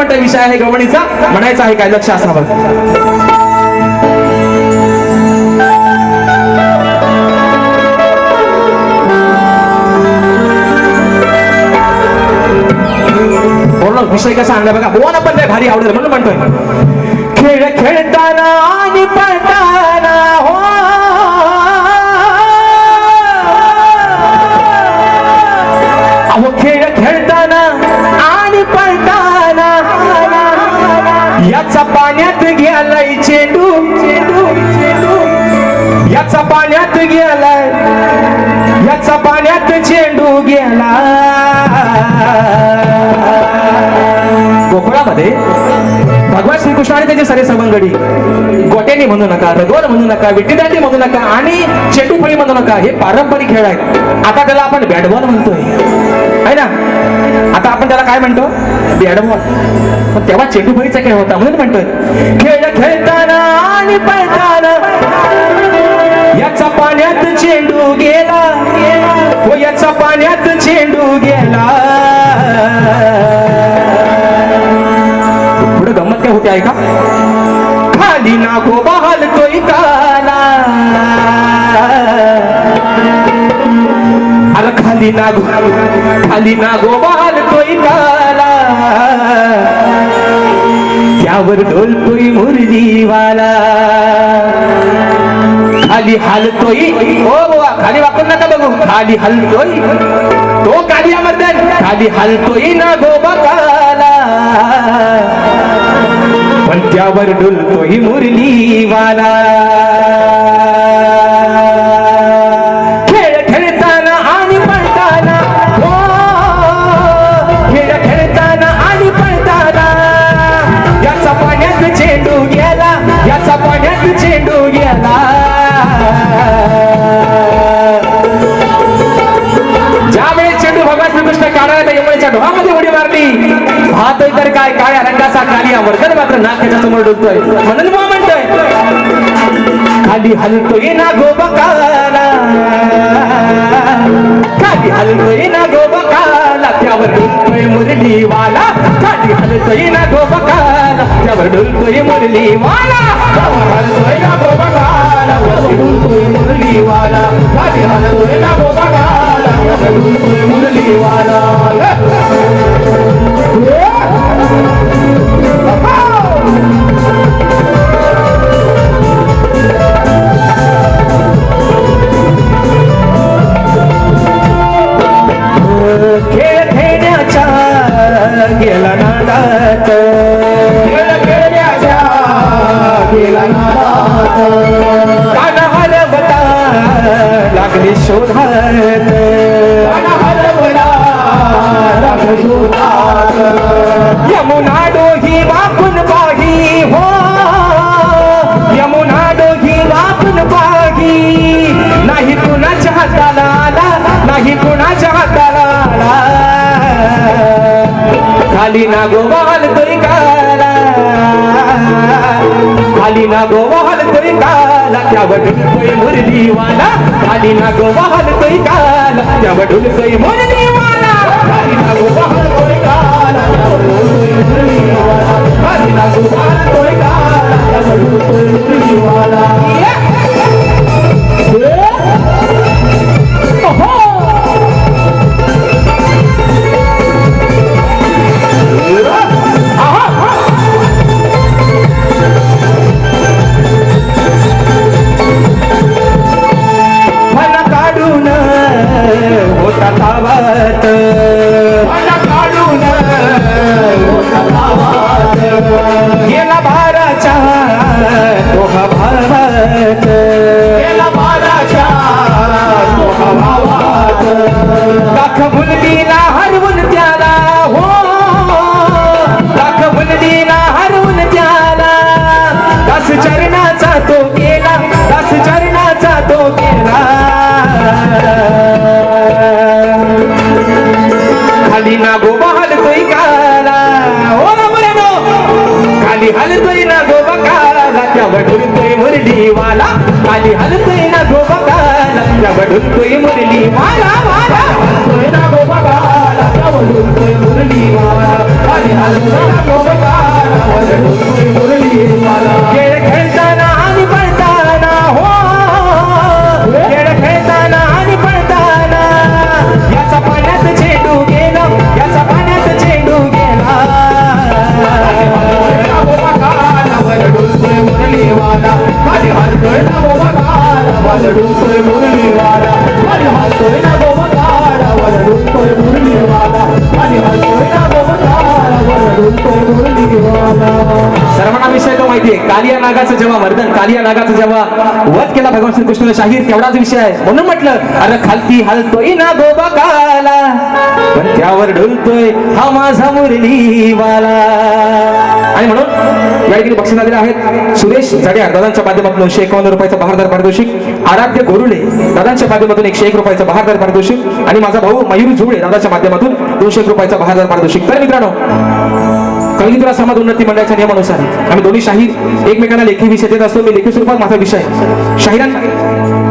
म्हणतोय विषय आहे गवणीचा, म्हणायचा आहे काय, लक्ष असावं. विषय कसा आणला बघा, बोला पण नाही भारी आवडेल म्हणून म्हणतोय. खेळ खेळताना आणि पळताना हो, अहो खेळ खेळताना आणि पळताना याचा पाण्यात गेलाय चेंडू, चेंडू चेंडू याचा पाण्यात गेलाय, याचा पाण्यात चेंडू गेला. गोकुळामध्ये भगवान श्रीकृष्ण आणि त्याचे सारे सवंगडी गोट्यानी म्हणू नका, रगवर म्हणू नका, विट्टीदांडी म्हणू नका आणि चेंडूफळी म्हणू नका, हे पारंपरिक खेळ आहेत. आता त्याला आपण बॅट बॉल म्हणतोय है ना, आता आपण त्याला काय म्हणतो, बॅट बॉल. पण तेव्हा चेंडूफळीचा खेळ होता म्हणून म्हणतोय. खेळ खेळताना आणि पळताना याचा पाण्यात चेंडू गेला, हो याचा पाण्यात चेंडू गेला. पुढे गंमत काय होते ऐका. खाली नागोबा हलतोय काला, अरे खाली नागोबा हलतोय काला, त्यावर ढोलतोय मुरलीवाला. खाली हलतोय, हो बुवा खाली वापरून नका बघू, खाली हलतोय तो कालिया मर्दन, खाली हलतोय नागोबा काला, पण त्यावर डुलतोय मुरलीवाला. खेळ खेळताना आणि पळताना हो, खेळ खेळताना आणि पळताना याचा पाण्यात चेंडू गेला, याचा पाण्यात चेंडू गेला. ज्यावेळेस चेंडू भगवान श्रीकृष्ण काढायला यमुनेच्या डोहामध्ये उडी मारली, पाहतोय तर काय काळ्या रंगाचा कालिया मर्दन मात्र नाकाच्या समोर डुलतोय. म्हणून मग म्हणतोय खाली हलतोय नागोबा काला, खाली हलतोय नागोबा काला, त्यावर डुलतोय मुरलीवाला. खाली हलतोय नागोबा काला, त्यावर डुलतोय मुरलीवाला. हलतोय नागोबा काला, डुलतोय मुरलीवाला. खाली हलतोय नागोबा काला, त्यावर डुलतोय मुरलीवाला. खेळ खेळण्याच्या गेला नादात, खेळ खेळण्याच्या गेला नादात, कान हलवता लागले शोधात, कान हलवता लागले शोधात. यमुना डोही वाकून पाही हो, यमुना डोही वाकून पाही, नाही कुणाच्या हाताला आला, नाही कुणाच्या हाताला आला. खाली नागोबा हलतोय काला, खाली नागोबा हलतोय काला, त्यावर डुलतोय मुरलीवाला. खाली नागोबा हलतोय काला, त्यावर डुलतोय मुरलीवाला. खाली नागोबा हलतोय काला, त्यावर डुलतोय मुरलीवाला. खाली नागोबा हलतोय काला, त्यावर डुलतोय मुरलीवाला. होता तावत, काढून होता तावत, गेला भाराच्या दोहा भावात, गेला भाराच्या दोहा भावात. दाख मुलगीला हरवून त्याला हो, दाख मुलगीला हरवून त्याला, दास चरणाचा तो गेला, दास चरणाचा तो गेला. खाली नागोबा हलतोय काला, हो मुलांनो, खाली हलतोय नागोबा काला, त्यावर डुलतोय मुरलीवाला. खाली हलतोय नागोबा काला, त्यावर डुलतोय मुरलीवाला. हलतोय नागोबा काला, त्यावर डुलतोय मुरलीवाला. खाली खेळ खेळताना आणि पळताना हो खेळ खेळताना आणि पळताना याचा पाण्यात चेंडू गेला याचा पाण्यात चेंडू गेला सर्वांना विषय तो माहितीये कालिया नागाचं जेव्हा वर्धन कालिया नागाचं जेव्हा वध केला भगवान श्रीकृष्णाने शाहीर तेवढाच विषय आहे म्हणून म्हटलं अरे खालती हलतोय ना गोबा काला पण त्यावर डुलतोय हा माझा मुरलीवाला आणि म्हणून या ठिकाणी बक्षीस आलेले आहेत सुरेश जड्यार दादांच्या माध्यमातून 151 रुपयाचा बहारदार पारितोषिक आराध्य गोरुले दादांच्या माध्यमातून 101 रुपयाचा बहारदार पारितोषिक आणि माझा भाऊ मयूर जुळे दादाच्या माध्यमातून 201 रुपयाचा बहारदार पारितोषिक तर मित्रांनो कविंद्रा समाज उन्नती मंडळाच्या नियमानुसार आम्ही दोन्ही शाहीर एकमेकांना लेखी विषय देत असतो मी लेखी स्वरूपात माझा विषय शाहिरांना